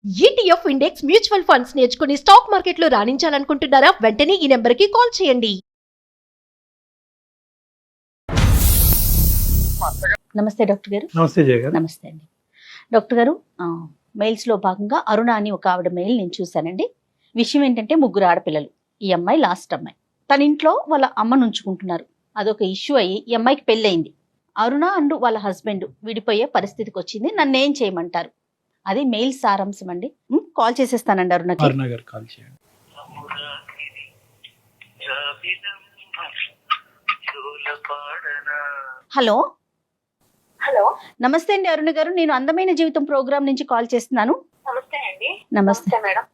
ETF index mutual funds నేర్చుకుని stock మార్కెట్లో రాణించాలనుకుంటున్నారా? వెంటనే ఈ నెంబర్కి కాల్ చేయండి. నమస్తే డాక్టర్ గారు. నమస్తే జయ గారు. నమస్తే అండి డాక్టర్ గారు. మెయిల్స్ లో భాగంగా అరుణ అని ఒక ఆవిడ మెయిల్ నేను చూశానండి. విషయం ఏంటంటే ముగ్గురు ఆడపిల్లలు. ఈ అమ్మాయి లాస్ట్ అమ్మాయి. తన ఇంట్లో వాళ్ళ అమ్మను ఉంచుకుంటున్నారు. అదొక ఇష్యూ అయ్యి ఈ అమ్మాయికి పెళ్ళయింది. అరుణ అండ్ వాళ్ళ హస్బెండ్ విడిపోయే పరిస్థితికి వచ్చింది. నన్ను ఏం చేయమంటారు? అది మెయిల్ సారాంశం అండి. కాల్ చేసేస్తానండి అరుణకి. అరుణ గారు కాల్ చేయండి. హలో హలో, నమస్తే అండి అరుణ గారు. నేను అందమైన జీవితం ప్రోగ్రామ్ నుంచి కాల్ చేస్తున్నాను. నమస్తే అండి. నమస్తే మేడం.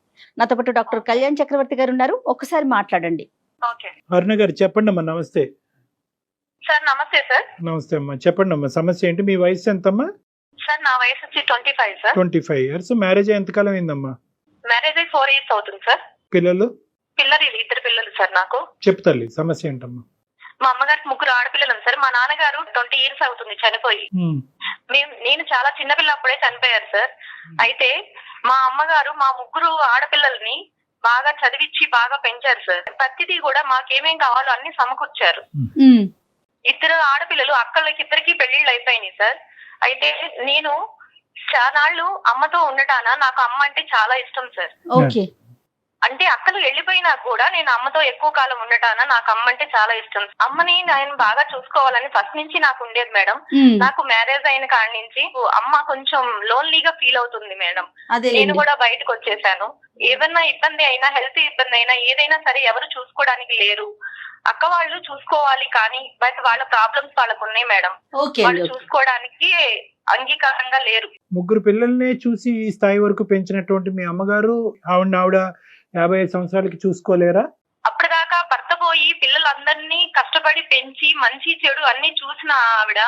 నాతో పాటు డాక్టర్ కళ్యాణ్ చక్రవర్తి గారు ఉన్నారు. ఒక్కసారి మాట్లాడండి. ఓకే అరుణ గారు చెప్పండి అమ్మా. నమస్తే. సార్ నమస్తే సార్. నమస్తే అమ్మా, చెప్పండి అమ్మా. సమస్య ఏంటి? మీ వయసు ఎంతమ్మా? సార్ నా వయసు వచ్చి 25 సార్. 25 years. మ్యారేజ్ ఎంతకాలం అయిందమ్మా? మ్యారేజ్ అయ్యి 4 years అవుతుంది సార్. పిల్లలు? ఇద్దరు పిల్లలు సార్ నాకు. చెప్పు తల్లి, సమస్య ఏంటమ్మా? మా అమ్మగారికి ముగ్గురు ఆడపిల్లలు సార్. మా నాన్నగారు 20 years అవుతుంది చనిపోయి. నేను చాలా చిన్నపిల్ల అప్పుడే చనిపోయారు సార్. అయితే మా అమ్మగారు మా ముగ్గురు ఆడపిల్లల్ని బాగా చదివించి బాగా పెంచారు సార్. ప్రతిదీ కూడా మాకేమేం కావాలో అన్ని సమకూర్చారు. ఇద్దరు ఆడపిల్లలు అక్కలకి ఇద్దరికి పెళ్లిళ్ళు అయిపోయినాయి సార్. అయితే నేను చాలాళ్ళు అమ్మతో ఉండటాన నాకు అమ్మ అంటే చాలా ఇష్టం సార్. ఓకే. అంటే అక్కలు వెళ్ళిపోయినా కూడా నేను అమ్మతో ఎక్కువ కాలం ఉండటాన నాకు అమ్మ అంటే చాలా ఇష్టం. అమ్మని నేను బాగా చూసుకోవాలని ఫస్ట్ నుంచి నాకు ఉండేది మేడం. నాకు మ్యారేజ్ అయిన కాడి నుంచి అమ్మ కొంచెం లోన్లీగా ఫీల్ అవుతుంది మేడం. నేను కూడా బయటకు వచ్చేసాను. ఏదన్నా ఇబ్బంది అయినా, హెల్త్ ఇబ్బంది అయినా, ఏదైనా సరే ఎవరు చూసుకోవడానికి లేరు. అక్క వాళ్ళు చూసుకోవాలి కానీ బట్ వాళ్ళ ప్రాబ్లమ్స్ వాళ్ళకు ఉన్నాయి మేడం. వాళ్ళు చూసుకోవడానికి అంగీకారంగా లేరు. ముగ్గురు పిల్లల్ని చూసి ఈ స్థాయి వరకు పెంచినటువంటి మీ అమ్మగారు ఆవిడ 55 సంవత్సరాలకి చూసుకోలేరా? అప్పటిదాకా భర్త పోయి పిల్లలందరినీ కష్టపడి పెంచి మంచి చెడు అన్ని చూసిన ఆవిడ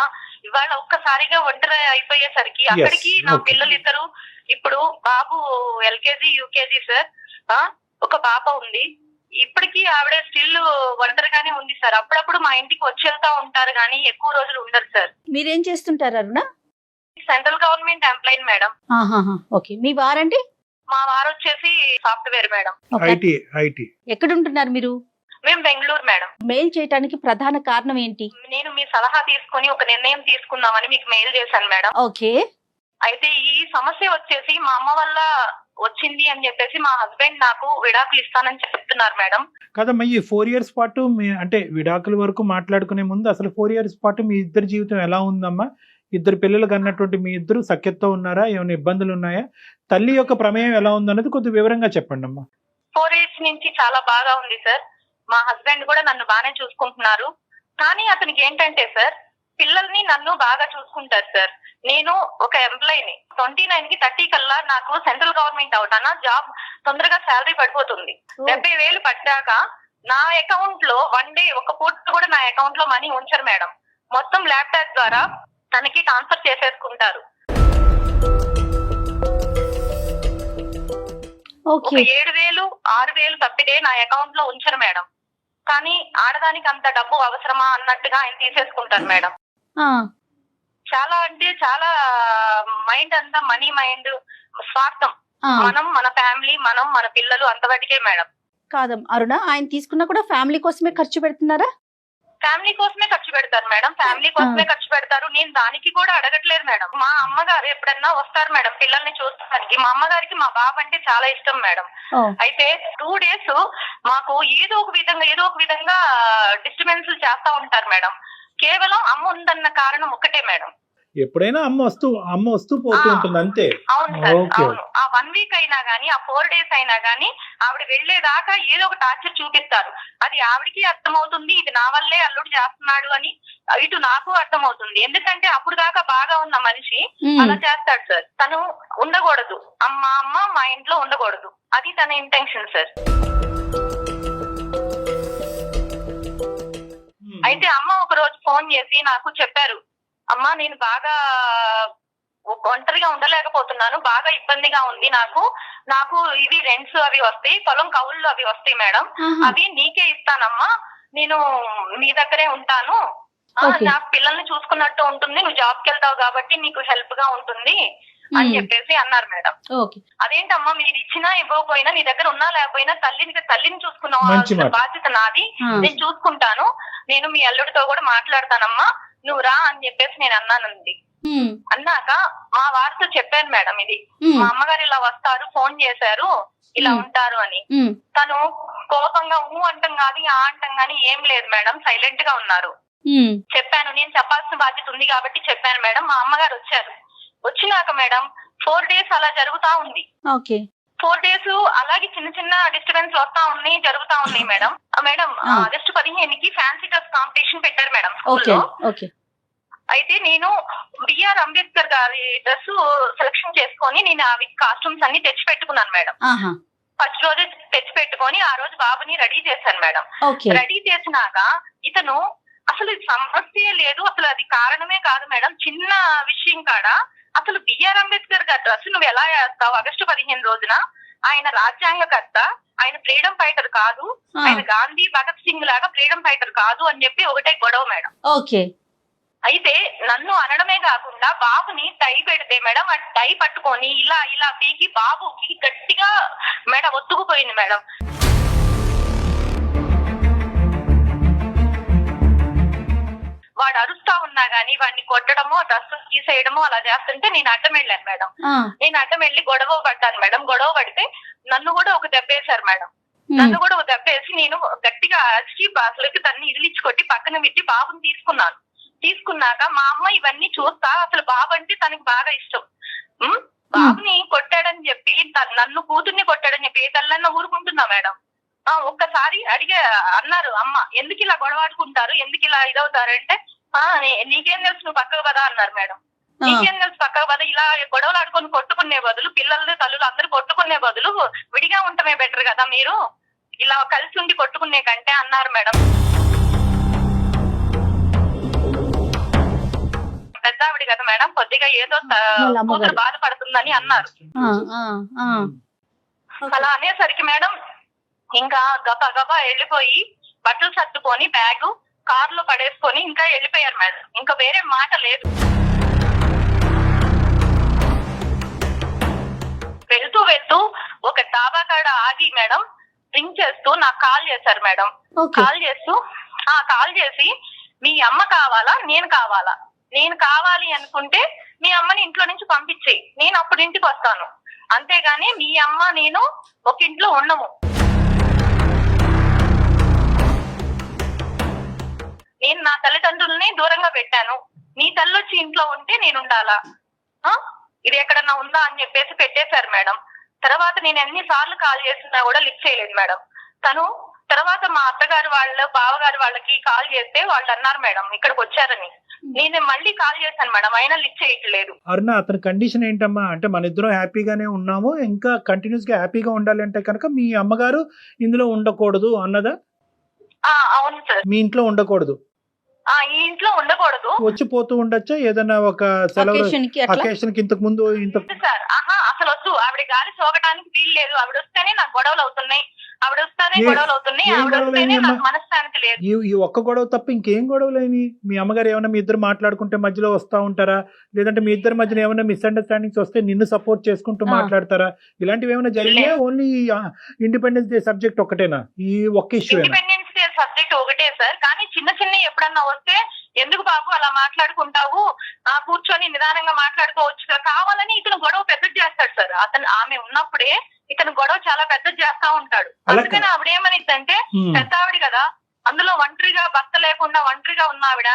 ఇవాళ ఒక్కసారిగా ఒంటరి అయిపోయేసరికి అక్కడికి నా పిల్లలు ఇద్దరు, ఇప్పుడు బాబు LKG UKG సార్, ఒక పాప ఉంది. ఇప్పటికీ ఆవిడ స్టిల్ ఒంటరిగానే ఉంది సార్. అప్పుడప్పుడు మా ఇంటికి వచ్చి వెళ్తా ఉంటారు కానీ ఎక్కువ రోజులు ఉండరు సార్. మీరేం చేస్తుంటారు Aruna? Central government employee madam. Okay. మీ వారండి? మా వారు వచ్చేసి సాఫ్ట్వేర్ మేడం. ఐటీ. ఎక్కడ ఉంటున్నారు మీరు? మేము బెంగళూరు మేడం. మెయిల్ చేయడానికి ప్రధాన కారణం ఏంటి? నేను మీ సలహా తీసుకుని ఒక నిర్ణయం తీసుకుందామని మీకు మెయిల్ చేశాను మేడం. ఓకే. అయితే ఈ సమస్య వచ్చేసి మా అమ్మ వల్ల వచ్చింది అని చెప్పేసి మా హస్బెండ్ నాకు విడాకులు ఇస్తానని చెప్తున్నారు మేడం. కదమ్మా, ఈ 4 years పాటు అంటే విడాకుల వరకు మాట్లాడుకునే ముందు అసలు 4 years పాటు మీ ఇద్దరి జీవితం ఎలా ఉందమ్మా? ఇద్దరు పిల్లలు కన్నటువంటి మీ ఇద్దరు సఖ్యతతో ఉన్నారా? ఏమైనా ఇబ్బందులు ఉన్నాయా? తల్లి యొక్క ప్రమేయం ఎలా ఉందన్నది కొద్దిగా వివరంగా చెప్పండి అమ్మా. 4 years నుంచి చాలా బాగా ఉంది సార్. మా హస్బెండ్ కూడా నన్ను బాగానే చూసుకుంటున్నారు. కానీ అతనికి ఏంటంటే సార్, పిల్లల్ని నన్ను బాగా చూసుకుంటారు సార్. నేను ఒక ఎంప్లాయీని. 29కి 30 కల్లా నాకు సెంట్రల్ గవర్నమెంట్ అవుతానా జాబ్ తొందరగా శాలరీ పడిపోతుంది. 70,000 పడ్డాక నా అకౌంట్ లో వన్ డే ఒక పూట కూడా నా అకౌంట్ లో మనీ ఉంచరు మేడం. మొత్తం ల్యాప్టాప్ ద్వారా తనకి ట్రాన్స్ఫర్ చేసేసుకుంటారు. ఒక 7,000 6,000 తప్పితే నా అకౌంట్ లో ఉంచరు మేడం. కానీ ఆడదానికి అంత డబ్బు అవసరమా అన్నట్టుగా ఆయన తీసేసుకుంటారు మేడం. చాలా అంటే చాలా మైండ్ అంతా మనీ మైండ్, స్వార్థం. మనం మన ఫ్యామిలీ, మనం మన పిల్లలు అంతవరకే మేడం. కాదమ్మా అరుణ, ఆయన తీసుకున్నా కూడా ఫ్యామిలీ కోసమే ఖర్చు పెడుతున్నారా? ఫ్యామిలీ కోసమే ఖర్చు పెడతారు మేడం. ఫ్యామిలీ కోసమే ఖర్చు పెడతారు. నేను దానికి కూడా అడగట్లేదు మేడం. మా అమ్మగారు ఎప్పుడన్నా వస్తారు మేడం పిల్లల్ని చూస్తానికి. మా అమ్మగారికి మా బాబు అంటే చాలా ఇష్టం మేడం. అయితే 2 days మాకు ఏదో ఒక విధంగా డిస్టర్బెన్స్ చేస్తా ఉంటారు మేడం. కేవలం అమ్మ ఉందన్న కారణం ఒకటే మేడం. ఎప్పుడైనా అమ్మ వస్తూ పోతూ ఉంటుంది అంతే. అవును సార్, అవును. ఆ 1 week అయినా గానీ, ఆ 4 days అయినా గానీ ఆవిడ వెళ్లేదాకా ఏదో ఒక టార్చర్ చూపిస్తారు. అది ఆవిడకి అర్థమవుతుంది, ఇది నా వల్లే అల్లుడు చేస్తున్నాడు అని. ఇటు నాకు అర్థమవుతుంది. ఎందుకంటే అప్పుడు దాకా బాగా ఉన్న మనిషి అలా చేస్తాడు సార్. తను ఉండకూడదు, అమ్మ మా ఇంట్లో ఉండకూడదు, అది తన ఇంటెన్షన్ సార్. అయితే అమ్మ ఒక రోజు ఫోన్ చేసి నాకు చెప్పారు, అమ్మా నేను బాగా ఒంటరిగా ఉండలేకపోతున్నాను, బాగా ఇబ్బందిగా ఉంది నాకు ఇవి రెంట్స్ అవి వస్తాయి, పొలం కౌళ్ళు అవి వస్తాయి మేడం, అవి నీకే ఇస్తానమ్మా, నేను మీ దగ్గరే ఉంటాను, నాకు పిల్లల్ని చూసుకున్నట్టు ఉంటుంది, నువ్వు జాబ్కి వెళ్తావు కాబట్టి నీకు హెల్ప్ గా ఉంటుంది అని మ్మ్. చెప్పేసి అన్నారు మేడం. ఓకే. అదేంటమ్మా మీరు ఇచ్చినా ఇవ్వకపోయినా నీ దగ్గర ఉన్నా లేకపోయినా తల్లిని మంచి చూసుకున్న మాట. బాధ్యత నాది, ఆ. నేను చూసుకుంటాను, నేను మీ అల్లుడితో కూడా మాట్లాడతానమ్మా, నువ్వు రా అని చెప్పేసి నేను అన్నానండి. ఉమ్, అన్నాక మా వారితో చెప్పాను మేడం ఇది, ఉమ్, మా అమ్మగారు ఇలా వస్తారు, ఫోన్ చేశారు, ఇలా మ్మ్. ఉంటారు అని. ఉమ్, తను కోపంగా అంటం కానీ ఆ అంటం కానీ ఏం లేదు మేడం, సైలెంట్ గా ఉన్నారు. ఉమ్, చెప్పాను, నేను చెప్పాల్సిన బాధ్యత ఉంది కాబట్టి చెప్పాను మేడం. మా అమ్మగారు వచ్చారు. వచ్చినాక మేడం 4 days అలా జరుగుతా ఉంది. ఓకే. 4 days అలాగే చిన్న చిన్న డిస్టర్బెన్స్ వస్తా ఉన్నాయి, జరుగుతా ఉన్నాయి మేడం. మేడం ఆ. ఆగస్టు 15కి ఫ్యాన్సీ డ్రెస్ కాంపిటీషన్ పెట్టారు మేడం ఓకే. స్కూల్లో. ఓకే. అయితే నేను బిఆర్ అంబేద్కర్ గారి డ్రెస్ సెలక్షన్ చేసుకొని నేను అవి కాస్ట్యూమ్స్ అన్ని తెచ్చి పెట్టుకున్నాను మేడం. ఆహా. ఫస్ట్ రోజు తెచ్చి పెట్టుకొని ఆ రోజు బాబుని రెడీ చేశాను మేడం. ఓకే. రెడీ చేసినాక ఇతను అసలు ఇది సమస్య లేదు, అసలు అది కారణమే కాదు మేడం, చిన్న విషయం కాడ అసలు బిఆర్ అంబేద్కర్ గారి డ్రెస్ నువ్వు ఎలా వేస్తావు ఆగస్టు 15 రోజున? ఆయన రాజ్యాంగకర్త, ఆయన ఫ్రీడమ్ ఫైటర్ కాదు, ఆ. ఆయన గాంధీ భగత్ సింగ్ లాగా ఫ్రీడమ్ ఫైటర్ కాదు అని చెప్పి ఒకటే గొడవ మేడం. ఓకే. అయితే నన్ను అనడమే కాకుండా బాబుని టై పెడితే మేడం ఆ టై పట్టుకొని ఇలా ఇలా పీకి బాబుకి గట్టిగా మేడం ఒత్తుకుపోయింది మేడం. వాడు అరుస్తా ఉన్నా గానీ వాడిని కొట్టడమో డ్రెస్ తీసేయడమో అలా చేస్తుంటే నేను అడ్డం వెళ్ళాను మేడం. ఆ. నేను అడ్డం వెళ్ళి గొడవ పడ్డాను మేడం. గొడవ పడితే నన్ను కూడా ఒక దెబ్బేశారు మేడం. ఉమ్, నన్ను కూడా ఒక దెబ్బేసి నేను గట్టిగా అరిచి అసలుకి తన్ని ఇదిలిచ్చి కొట్టి పక్కన పెట్టి బాబుని తీసుకున్నాను. తీసుకున్నాక మా అమ్మ ఇవన్నీ చూస్తా, అసలు బాబు అంటే తనకి బాగా ఇష్టం. బాబుని కొట్టాడని చెప్పి నన్ను కూతుర్ని కొట్టాడని చెప్పి ఏ తల్లన్నా ఊరుకుంటున్నా మేడం. ఒక్కసారి అన్నారు అమ్మ, ఎందుకు ఇలా గొడవాడుకుంటారు, ఎందుకు ఇలా ఇదవుతారంటే నీకేం తెలుసు నువ్వు పక్కకు పదా అన్నారు మేడం. ఆ. నీకేం తెలుసు పక్కకు పద, ఇలా గొడవలు ఆడుకొని కొట్టుకునే బదులు పిల్లలు తల్లులు అందరూ కొట్టుకునే బదులు విడిగా ఉండటమే బెటర్ కదా, మీరు ఇలా కలిసి ఉండి కొట్టుకునే కంటే అన్నారు మేడం. పెద్దావిడి కదా మేడం, కొద్దిగా ఏదో వాళ్ళ అమ్మగారు. కూతురు బాధపడుతుందని అన్నారు. ఆ, ఆ, ఆ. అలా అనేసరికి మేడం ఇంకా గబా గబా వెళ్ళిపోయి బట్టలు సర్దుకొని బ్యాగ్ కారులో పడేసుకొని ఇంకా వెళ్ళిపోయారు మేడం. ఇంకా వేరే మాట లేదు. వెళ్తూ వెళ్తూ ఒక డాబా కాడ ఆగి మేడం రింగ్ చేస్తూ నాకు కాల్ చేశారు మేడం. ఓకే. కాల్ చేసి మీ అమ్మ కావాలా నేను కావాలా, నేను కావాలి అనుకుంటే మీ అమ్మని ఇంట్లో నుంచి పంపించేయి, నేను అప్పుడు ఇంటికి వస్తాను, అంతేగాని మీ అమ్మ నేను ఒక ఇంట్లో ఉండము. నేను నా తల్లిదండ్రుల్ని దూరంగా పెట్టాను, నీ తల్లి వచ్చి ఇంట్లో ఉంటే నేను ఉండాలా, ఇది ఎక్కడన్నా ఉందా అని చెప్పేసి పెట్టేశారు మేడం. తర్వాత నేను ఎన్నిసార్లు కాల్ చేసినా కూడా లిఫ్ట్ చేయలేదు మేడం. తను తర్వాత మా అత్తగారు బావగారు వాళ్ళకి కాల్ చేస్తే వాళ్ళు అన్నారు మేడం ఇక్కడికి వచ్చారని. నేను మళ్ళీ కాల్ చేశాను మేడం, అయినా లిఫ్ట్ చేయట్లేదు. అరుణ, అతని కండిషన్ ఏంటమ్మా అంటే మన ఇద్దరం హ్యాపీగానే ఉన్నాము, ఇంకా కంటిన్యూస్ గా హ్యాపీగా ఉండాలి అంటే కనుక మీ అమ్మగారు ఇందులో ఉండకూడదు అన్నదా? అవును సార్, మీ ఇంట్లో ఉండకూడదు, ఈ ఇంట్లో ఉండకూడదు, వచ్చి పోతూ ఉండొచ్చా ఏదైనా ఒక సెలవు Occasion కి అట్లా? అకేషన్ కి ఇంతకు ముందు సార్ అసలు వద్దు, ఆవిడ గాలి సోకడానికి వీలు లేదు, ఆవిడ వస్తేనే నాకు గొడవలు అవుతున్నాయి, ఆవిడ వస్తేనే ఏం ఆవిడ గొడవలు వస్తేనే అయినాయమ్మా? నాకు మనశ్శాంతి లేదు. ఈ ఒక్క గొడవ తప్ప ఇంకేం గొడవలేని? మీ అమ్మగారు ఏమైనా మీ ఇద్దరు మాట్లాడుకుంటే మధ్యలో వస్తా ఉంటారా, లేదంటే మీ ఇద్దరి మధ్యన ఏమైనా మిస్అండర్స్టాండింగ్స్ వస్తే నిన్ను సపోర్ట్ చేసుకుంటూ మాట్లాడతారా? ఇలాంటివి ఏమైనా జరిగినాయా? ఓన్లీ ఇండిపెండెన్స్ డే సబ్జెక్ట్ ఒకటేనా, ఈ ఒక్క ఇష్యూ? ఇండిపెండెన్స్ డే సబ్జెక్ట్ ఒకటే సార్, కానీ చిన్న చిన్న ఎప్పుడన్నా వస్తే ఎందుకు బాబు అలా మాట్లాడుకుంటావు, కూర్చొని నిదానంగా మాట్లాడుకోవచ్చు, కావాలని ఇతను గొడవ పెద్దది చేస్తాడు సార్. ఆమె ఉన్నప్పుడే ఇతను గొడవ చాలా పెద్దది చేస్తా ఉంటాడు. అందుకని ఆవిడ ఏమనిద్దంటే పెద్ద ఆవిడ కదా, అందులో ఒంటరిగా భర్త లేకుండా ఒంటరిగా ఉన్న ఆవిడ,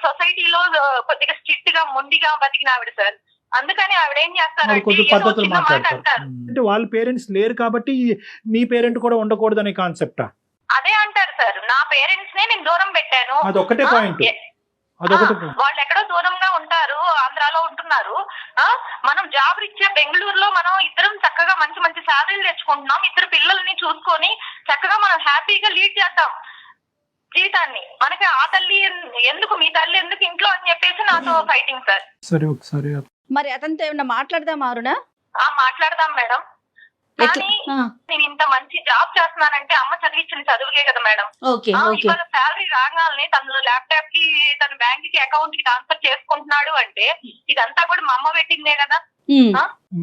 సొసైటీలో కొద్దిగా స్ట్రిక్ట్ గా మొండిగా బతికిన ఆవిడ సార్. అందుకని ఆవిడ ఏం చేస్తారంటే కొంచెం ఏదో పద్ధతులు చిన్న మాట మాట్లాడతారు. అంటారు. అంటే వాళ్ళ పేరెంట్స్ లేరు కాబట్టి మీ పేరెంట్ కూడా ఉండకూడదు అనే కాన్సెప్టా? అదే అంటారు సార్, నా పేరెంట్స్ నే నేను దూరం పెట్టాను. అదొక్కటే పాయింట్, అదొకటి point. వాళ్ళు ఎక్కడో దూరంగా ఉంటారు, ఆంధ్రాలో ఉంటున్నారు. మనం జాబ్ రీత్యా బెంగళూరులో మనం ఇద్దరం చక్కగా మంచి మంచి శాలరీలు తెచ్చుకుంటున్నాం, ఇద్దరు పిల్లల్ని చూసుకొని చక్కగా మనం హ్యాపీగా లీడ్ చేద్దాం జీవితాన్ని. మనకి ఆ తల్లి ఎందుకు, మీ తల్లి ఎందుకు ఇంట్లో అని చెప్పేసి నాతో ఫైటింగ్ సార్. సరే ఒకసారి మరి అతనితో ఏమన్నా మాట్లాడదాం అరుణ? మాట్లాడదాం మేడం, కానీ నేను ఇంత మంచి జాబ్ చేస్తున్నానంటే అమ్మ చదివించిన చదువుకే కదా మేడం. ఓకే. ఓకే. ఇవాళ శాలరీ రాగానే తను ల్యాప్టాప్ కి తన బ్యాంక్ కి అకౌంట్ కి ట్రాన్స్ఫర్ చేసుకుంటున్నాడు అంటే ఇదంతా కూడా మా అమ్మ పెట్టిందే కదా.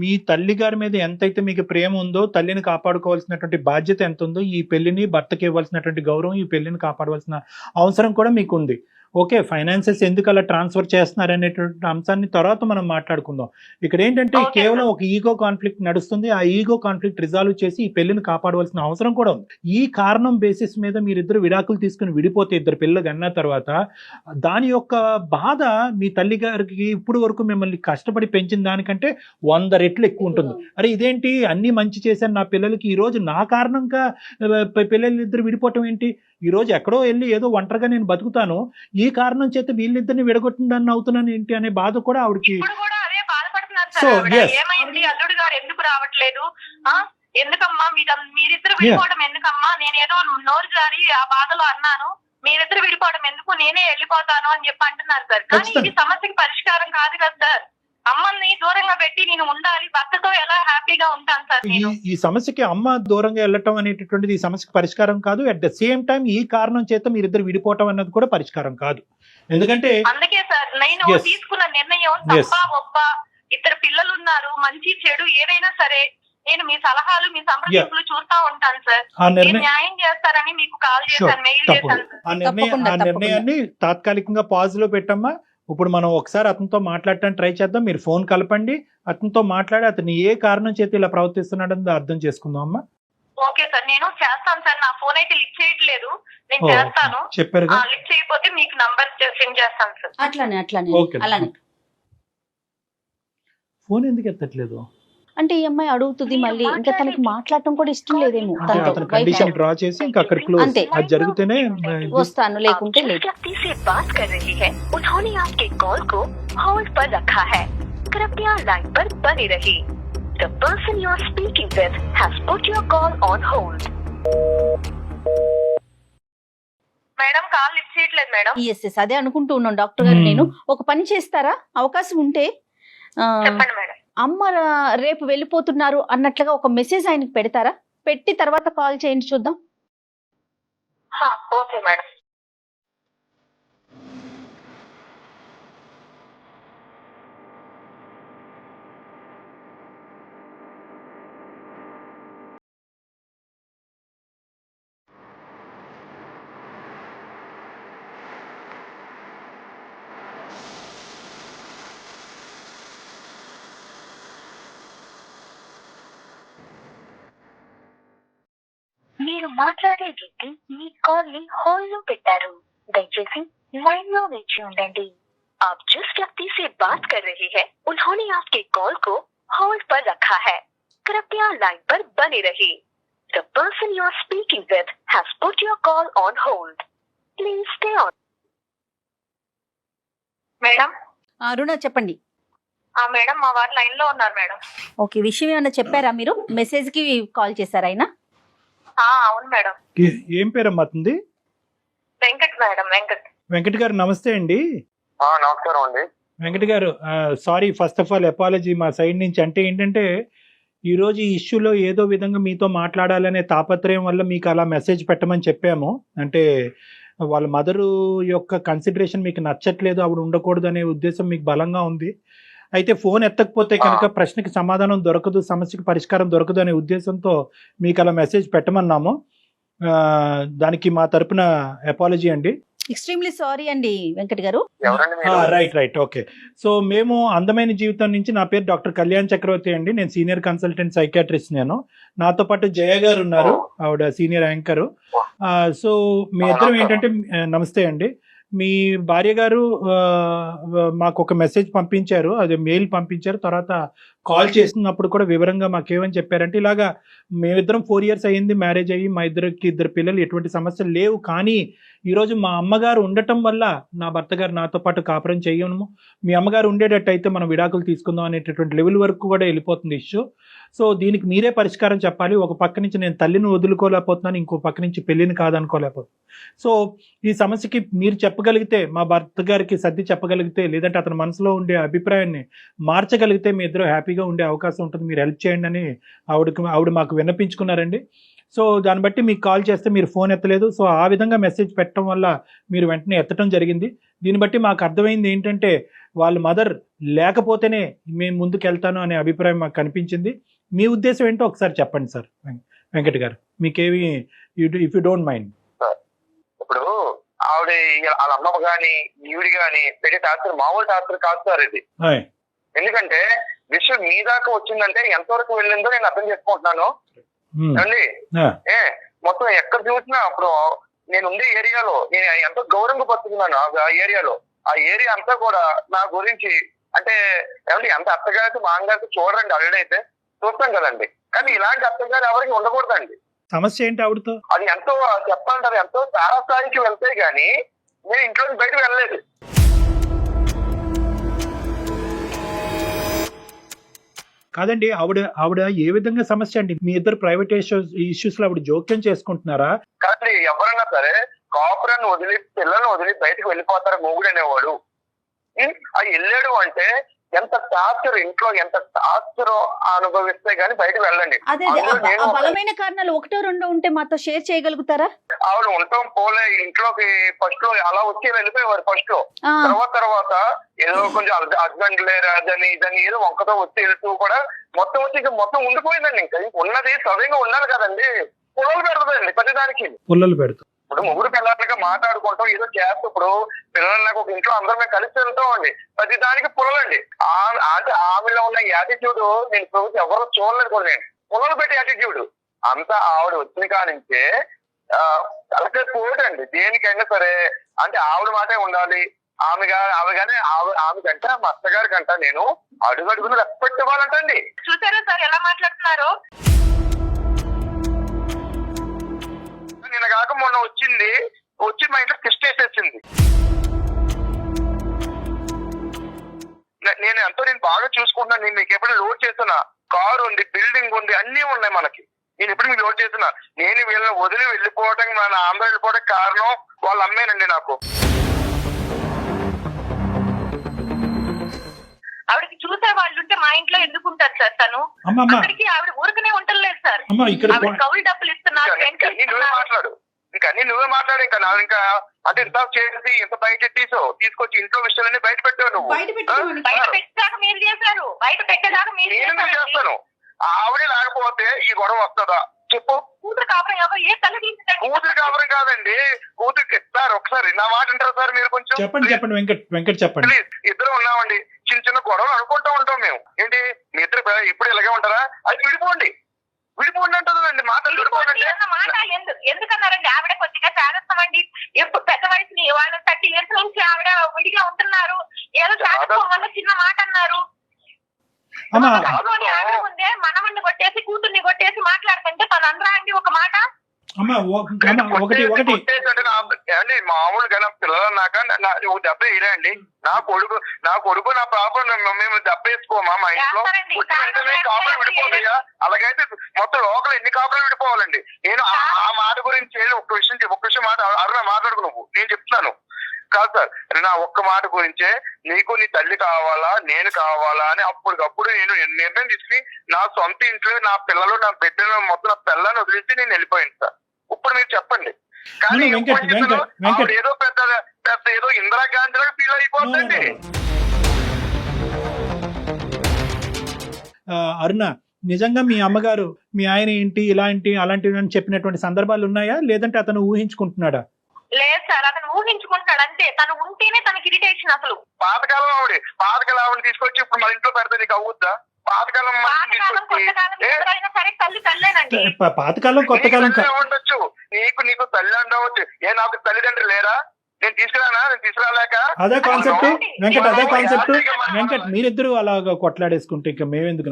మీ తల్లి గారి మీద ఎంతైతే మీకు ప్రేమ ఉందో, తల్లిని కాపాడుకోవాల్సినటువంటి బాధ్యత ఎంత ఉందో, ఈ పెళ్లిని భర్తకి ఇవ్వాల్సినటువంటి గౌరవం, ఈ పెళ్లిని కాపాడవలసిన అవసరం కూడా మీకు ఉంది. ఓకే, ఫైనాన్సెస్ ఎందుకు అలా ట్రాన్స్ఫర్ చేస్తున్నారు అనేటువంటి అంశాన్ని తర్వాత మనం మాట్లాడుకుందాం. ఇక్కడ ఏంటంటే కేవలం ఒక ఈగో కాన్ఫ్లిక్ట్ నడుస్తుంది. ఆ ఈగో కాన్ఫ్లిక్ట్ రిజాల్వ్ చేసి ఈ పెళ్లిని కాపాడవలసిన అవసరం కూడా ఉంది. ఈ కారణం బేసిస్ మీద మీరిద్దరు విడాకులు తీసుకుని విడిపోతే, ఇద్దరు పిల్లలు అన్న తర్వాత దాని యొక్క బాధ మీ తల్లి గారికి ఇప్పుడు వరకు మిమ్మల్ని కష్టపడి పెంచిన దానికంటే 100 రెట్లు ఎక్కువ ఉంటుంది. అరే ఇదేంటి, అన్ని మంచి చేశాను నా పిల్లలకి, ఈ రోజు నా కారణంగా పిల్లలు ఇద్దరు విడిపోవటం ఏంటి, ఈ రోజు ఎక్కడో వెళ్ళి ఏదో ఒంటరిగా నేను బతుకుతాను, ఈ కారణం చేత వీళ్ళిద్దరిని విడగొట్టిందని అవుతున్నాను ఏంటి అనే బాధ కూడా ఆవిడకి. ఏమైంది, అల్లుడు గారు ఎందుకు రావట్లేదు, ఎందుకమ్మా మీరిద్దరు విడిపోవడం ఎందుకమ్మా, నేనేదో నోరు జారి ఆ బాధలో అన్నాను, మీరిద్దరు విడిపోవడం ఎందుకు, నేనే వెళ్ళిపోతాను అని చెప్పి అంటున్నారు సార్. కానీ ఇది సమస్యకి పరిష్కారం కాదు కదా సార్. అమ్మని దూరంగా పెట్టి నేను ఉండాలి, భర్తతో ఎలా హ్యాపీగా ఉంటాను సార్ నేను. ఈ సమస్యకి అమ్మ దూరంగా వెళ్ళటం అనేటటువంటిది ఈ సమస్యకి పరిష్కారం కాదు. అట్ ద సేమ్ టైం ఈ కారణం చేత మీరిద్దరు విడిపోవటం అన్నది కూడా పరిష్కారం కాదు. ఎందుకంటే అందుకే సార్ నేను తీసుకున్న నిర్ణయం తప్ప ఒప్ప, ఇద్దరు పిల్లలు ఉన్నారు, మంచి చెడు ఏదైనా సరే నేను మీ సలహాలు మీ సంప్రదింపులు చూస్తా ఉంటాను సార్. మీరు న్యాయం చేస్తారని మీకు కాల్ చేశాను, మెయిల్ చేశాను. ఆ నిర్ణయాన్ని తాత్కాలికంగా పాజ్ లో పెట్టమ్మా. ఇప్పుడు మనం ఒకసారి అతనితో మాట్లాడటానికి ట్రై చేద్దాం. మీరు ఫోన్ కలపండి, అతనితో మాట్లాడి అతను ఏ కారణం చేతి ఇలా ప్రవర్తిస్తున్నాడని అర్థం చేసుకుందాం అమ్మా. ఓకే సార్, నేను చేస్తాను సార్. నా ఫోన్ అయితే లిఫ్ట్ చేయట్లేదు, నేను చేస్తాను. చెప్పారు లిఫ్ట్ చేయకపోతే మీకు నంబర్ సెండ్ చేస్తాను సార్. అలానే ఫోన్ ఎందుకు ఎత్తట్లేదు అంటే ఈ అమ్మాయి అడుగుతుంది మళ్ళీ, ఇంకా తనకి మాట్లాడటం కూడా ఇష్టం లేదేమో. కండిషన్ డ్రా చేసి ఇంకా అక్కడ క్లోజ్. అంతే, అది జరిగితేనే వస్తాను, లేకుంటే లేదు. మేడం కాల్ లిఫ్ట్ చేయట్లేదు మేడం. ఎస్ అదే అనుకుంటూ ఉన్నాను డాక్టర్ గారు. నేను ఒక పని చేస్తారా, అవకాశం ఉంటే చెప్పండి మేడం. అమ్మ రేపు వెళ్ళిపోతున్నారు అన్నట్లుగా ఒక మెసేజ్ ఆయనకి పెడతారా, పెట్టి తర్వాత కాల్ చేయండి చూద్దాం. Okay madam. మీరు మాట్లాడే వ్యక్తి మీ కాల్ ని హోల్డ్ లో పెట్టారు, దయచేసి లైన్ లో వేచి ఉండండి. आप जिस व्यक्ति से बात कर रहे हैं उन्होंने आपके कॉल को होल्ड पर रखा है, कृपया लाइन पर बने रहिए. The person you are speaking with has put your call on hold. Please stay on. Madam Aruna చెప్పండి. మేడం మా వారు లైన్ లో ఉన్నారు మేడం. ఓకే, విషయం ఏమన్నా చెప్పారా మీరు, మెసేజ్ కి కాల్ చేశారా ఆయన? అవును మేడం. ఏం పేరమ్మా అతనిది? వెంకట్ మేడం. వెంకట్ గారు నమస్తే అండి. నమస్కారం అండి. వెంకట్ గారు sorry, first of all apology మా సైడ్ నుంచి. అంటే ఏంటంటే ఈరోజు ఈ ఇష్యూలో ఏదో విధంగా మీతో మాట్లాడాలనే తాపత్రయం వల్ల మీకు అలా మెసేజ్ పెట్టమని చెప్పాము. అంటే వాళ్ళ మదరు యొక్క కన్సిడరేషన్ మీకు నచ్చట్లేదు, ఆవిడ ఉండకూడదు అనే ఉద్దేశం మీకు బలంగా ఉంది. అయితే ఫోన్ ఎత్తకపోతే కనుక ప్రశ్నకి సమాధానం దొరకదు, సమస్యకి పరిష్కారం దొరకదు అనే ఉద్దేశంతో మీకు అలా మెసేజ్ పెట్టమన్నాము. దానికి మా తరపున అపాలజీ అండి. ఎక్స్ట్రీమ్లీ సారీ అండి వెంకట్ గారు. Right okay. సో మేము అందమైన జీవితం నుంచి, నా పేరు డాక్టర్ కళ్యాణ్ చక్రవర్తి అండి, నేను సీనియర్ కన్సల్టెంట్ సైకాట్రిస్ట్. నేను నాతో పాటు జయ గారు ఉన్నారు, ఆవిడ సీనియర్ యాంకరు. సో మీ ఇద్దరం ఏంటంటే, నమస్తే అండి, మీ భార్య గారు మాకు ఒక మెసేజ్ పంపించారు, అది మెయిల్ పంపించారు. తర్వాత కాల్ చేసినప్పుడు కూడా వివరంగా మాకేమని చెప్పారంటే, ఇలాగా మేమిద్దరం 4 years అయ్యింది మ్యారేజ్ అయ్యి, మా ఇద్దరు పిల్లలు, ఎటువంటి సమస్యలు లేవు, కానీ ఈరోజు మా అమ్మగారు ఉండటం వల్ల నా భర్త గారు నాతో పాటు కాపురం చేయము, మీ అమ్మగారు ఉండేటట్టు అయితే మనం విడాకులు తీసుకుందాం అనేటటువంటి లెవెల్ వరకు కూడా వెళ్ళిపోతుంది ఇష్యూ. సో దీనికి మీరే పరిష్కారం చెప్పాలి. ఒక పక్క నుంచి నేను తల్లిని వదులుకోలేకపోతున్నాను, ఇంకో పక్క నుంచి పెళ్లిని కాదనుకోలేకపోతున్నాను. సో ఈ సమస్యకి మీరు చెప్పగలిగితే, మా భర్త గారికి సర్ది చెప్పగలిగితే, లేదంటే అతని మనసులో ఉండే అభిప్రాయాన్ని మార్చగలిగితే మీ ఇద్దరు హ్యాపీగా ఉండే అవకాశం ఉంటుంది. మీరు హెల్ప్ చేయండి అని ఆవిడ మాకు విన్నపించుకున్నారండి. సో దాన్ని బట్టి మీకు కాల్ చేస్తే మీరు ఫోన్ ఎత్తలేదు. సో ఆ విధంగా మెసేజ్ పెట్టడం వల్ల మీరు వెంటనే ఎత్తడం జరిగింది. దీన్ని బట్టి మాకు అర్థమైంది ఏంటంటే, వాళ్ళ మదర్ లేకపోతేనే మేము ముందుకు వెళ్తాను అనే అభిప్రాయం మాకు కనిపించింది. మీ ఉద్దేశం ఏంటో ఒకసారి చెప్పండి సార్ వెంకట్ గారు, మీకేమి ఇఫ్ యూ డోంట్ మైండ్. ఇప్పుడు ఆవిడ వాళ్ళ అమ్మ గాని ఈవిడి గాని పెట్టే టార్చర్ మామూలు టార్చర్ కాదు సార్ ఇది. ఎందుకంటే విషయం మీ దాకా వచ్చిందంటే ఎంతవరకు వెళ్ళిందో నేను అర్థం చేసుకుంటున్నాను అండి. మొత్తం ఎక్కడ చూసినా అప్పుడు నేను ఉండే ఏరియాలో నేను ఎంతో గౌరవంగా బతుకున్నాను. ఆ ఏరియాలో ఆ ఏరియా అంతా కూడా నా గురించి అంటే ఏమంటే ఎంత అత్తగారికి మామగారికి చూడండి అల్లుడైతే చూస్తాం కదండి, కానీ ఇలాంటి అత్తగారు ఎవరికి ఉండకూడదండి. సమస్య ఏంటి ఆవిడతో? అది ఎంతో చెప్పాలంటారు ఎంతో తారాస్థాయికి వెళ్తే గానీ నేను ఇంట్లో బయటకు వెళ్ళలేదు. కాదండి, ఆవిడ ఏ విధంగా సమస్య అండి? మీ ఇద్దరు ప్రైవేట్ ఇష్యూస్ లో ఆవిడ జోక్యం చేసుకుంటున్నారా? కానీ ఎవరన్నా సరే కాపురాన్ని వదిలి పిల్లల్ని వదిలి బయటకు వెళ్ళిపోతారు మొగుడు అనేవాడు. అది వెళ్ళాడు అంటే ఎంత టార్చర్ ఇంట్లో ఎంత టార్చర్ అనుభవిస్తే గానీ బయటకు వెళ్ళండి. అదే బలమైన కారణాలు ఒకటో రెండో ఉంటే మాతో షేర్ చేయగలుగుతారా? ఆవిడ ఉంటాం పోలే ఇంట్లోకి ఫస్ట్ లో అలా వచ్చి వెళ్ళిపోయేవారు ఫస్ట్ లో. తర్వాత ఏదో కొంచెం హస్బెండ్ లేరు అదని ఇదని ఏదో ఒక్కతో వచ్చి వెళ్తూ కూడా మొత్తం వచ్చి ఇంకా మొత్తం ఉండిపోయిందండి. ఇంకా ఉన్నది సవ్యంగా ఉండాలి కదండి. పుల్లలు పెడతాదండి ప్రతిదానికి. పుల్లలు పెడతాం. ఇప్పుడు ముగ్గురు పిల్లలకి మాట్లాడుకుంటాం ఏదో చేస్తూ ఇప్పుడు పిల్లలు నాకు ఒక ఇంట్లో అందరం మేము కలిసి వెళ్తాం అండి. ప్రతి దానికి పుల్లలండి. అంటే ఆమెలో ఉన్న యాటిట్యూడ్ నేను ఇప్పుడు ఎవరు చూడలేదు కూడా. నేను పుల్లలు పెట్టే యాటిట్యూడ్ అంతా ఆవిడ వచ్చిన కానించే తలకే పోటండి. దేనికైనా సరే అంటే ఆవిడ మాటే ఉండాలి. ఆమె కంట మా అత్తగారి కంట నేను అడుగడుగును రెస్పెక్ట్ ఇవ్వాలంటండి. చూసారా సార్ ఎలా మాట్లాడుతున్నారు? నిన్న కాక మొన్న వచ్చి మా ఇంట్లో కిస్ట్ వేసేసింది. నేను బాగా చూసుకుంటున్నాను. నేను మీకు ఎప్పుడు లోడ్ చేస్తున్నా, కారు ఉంది, బిల్డింగ్ ఉంది, అన్ని ఉన్నాయి మనకి. నేను ఎప్పుడు మీకు లోడ్ చేస్తున్నా. నేను వీళ్ళని వదిలి వెళ్ళిపోవడానికి మన ఆంధ్ర వెళ్ళిపోవడానికి కారణం వాళ్ళ అమ్మేనండి. నాకు ఆవిడకి చూసే వాళ్ళు ఉంటే మా ఇంట్లో ఎందుకు ఉంటారు సార్? తను అక్కడికి ఆవిడ ఊరికనే ఉండలేదు సార్. కౌలు డబ్బులు ఇస్తున్నారు. నువ్వే మాట్లాడు. ఇంకా నా ఇంకా అంటే ఇంత చేసి ఇంత బయట తీసుకొచ్చి ఇంట్లో విషయాలన్నీ బయట పెట్టావు నువ్వు. బయట పెట్టాక మీరు చేశారు. బయట పెట్టేదాకా నేను చేస్తాను. ఆవిడే లేకపోతే ఈ గొడవ వస్తుందా చెప్పు? కూతురు కాపురం ఏ తల్లి కూతురు కాపురం కాదండి. కూతురికి సార్ ఒకసారి నా మాట అంటారా సార్ మీరు? కొంచెం చెప్పండి వెంకట్ చెప్పండి. ప్లీజ్. ఇద్దరు ఉన్నామండి, చిన్న గొడవలు అనుకుంటూ ఉంటాం మేము. ఏంటి మీ ఇద్దరు ఇప్పుడు ఇలాగే ఉంటారా? అది విడిపోండి అంటుందండి. మాటలు ఎందుకన్నారండి? ఆవిడ కొద్దిగా శారత్వం అండి. ఎప్పుడు పెద్ద వయసుని వాళ్ళ 30 years నుంచి ఆవిడ విడిగా ఉంటున్నారు. ఏదో శారత్వం వల్ల చిన్న మాట అన్నారు. ఆవిడ ముందే మనవన్ని కొట్టేసి కూతుర్ని కొట్టేసి మాట్లాడుతుంటే తను అందరా అండి ఒక మాట. మామూలుగా పిల్లలన్నాక దెబ్బ వేయలేండి. నా కొడుకు నా పాప మేము దెబ్బ వేసుకోమా మా ఇంట్లో వెంటనే కాపురం విడిపోతాయా? అలాగైతే మొత్తం లోకల్ ఎన్ని కాపురం విడిపోవాలండి? నేను ఆ మాట గురించి ఒక్క విషయం మాట్లాడుకు నువ్వు. నేను చెప్తున్నాను కాదు సార్, నా ఒక్క మాట గురించే నీకు నీ తల్లి కావాలా నేను కావాలా అని అప్పటికప్పుడు నేను నిర్ణయం తీసుకుని నా సొంత ఇంట్లో నా పిల్లలు నా బిడ్డలు మొత్తం నా పిల్లల్ని వదిలించి నేను వెళ్ళిపోయాను సార్. ఇప్పుడు మీరు చెప్పండి. కానీ ఏదో పెద్ద ఏదో ఇందిరాగాంధీ లాగా ఫీల్ అయిపోతుందండి. అరుణ, నిజంగా మీ అమ్మగారు మీ ఆయన ఏంటి అలాంటివి అని చెప్పినటువంటి సందర్భాలు ఉన్నాయా, లేదంటే అతను ఊహించుకుంటున్నాడా? లేదు సార్, అతను ఊహించుకుంటాడు అంతే. తను ఉంటేనే తనకి ఇరిటేషన్. అసలు పాతకాలం ఆవిడ తీసుకొచ్చి ఇప్పుడు మన ఇంట్లో పెడితే నీకు అవుద్దా? పాతకాలం పాతకాలం కొత్తకాలం ఉండొచ్చు. నీకు తల్లి ఉండవచ్చు. నాకు తల్లిదండ్రులు లేరా? నేను తీసుకురాలేక అదే కాన్సెప్ట్ వెంకట్ మీరిద్దరు అలాగా కొట్లాడేసుకుంటే ఇంకా మేమెందుకు?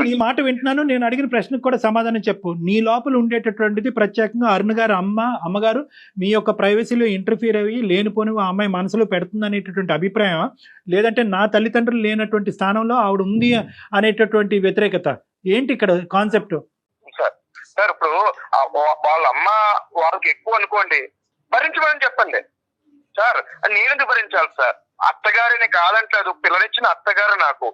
నీ మాట వింటున్నాను. నేను అడిగిన ప్రశ్నకు కూడా సమాధానం చెప్పు. నీ లోపల ఉండేటటువంటిది ప్రత్యేకంగా అరుణ్ గారు అమ్మగారు మీ యొక్క ప్రైవసీలో ఇంటర్ఫీర్ అయ్యి లేనిపోని ఆ అమ్మాయి మనసులో పెడుతుంది అనేటటువంటి అభిప్రాయం, లేదంటే నా తల్లిదండ్రులు లేనటువంటి స్థానంలో ఆవిడ ఉంది అనేటటువంటి వ్యతిరేకత ఏంటి ఇక్కడ కాన్సెప్ట్? సార్ ఇప్పుడు వాళ్ళ అమ్మ వాళ్ళకి ఎక్కువ అనుకోండి, భరించమని చెప్పండి సార్. నేనెందుకు భరించాలి సార్? అత్తగారిని కాదంటలేదు, పిల్లనిచ్చిన అత్తగారు నాకు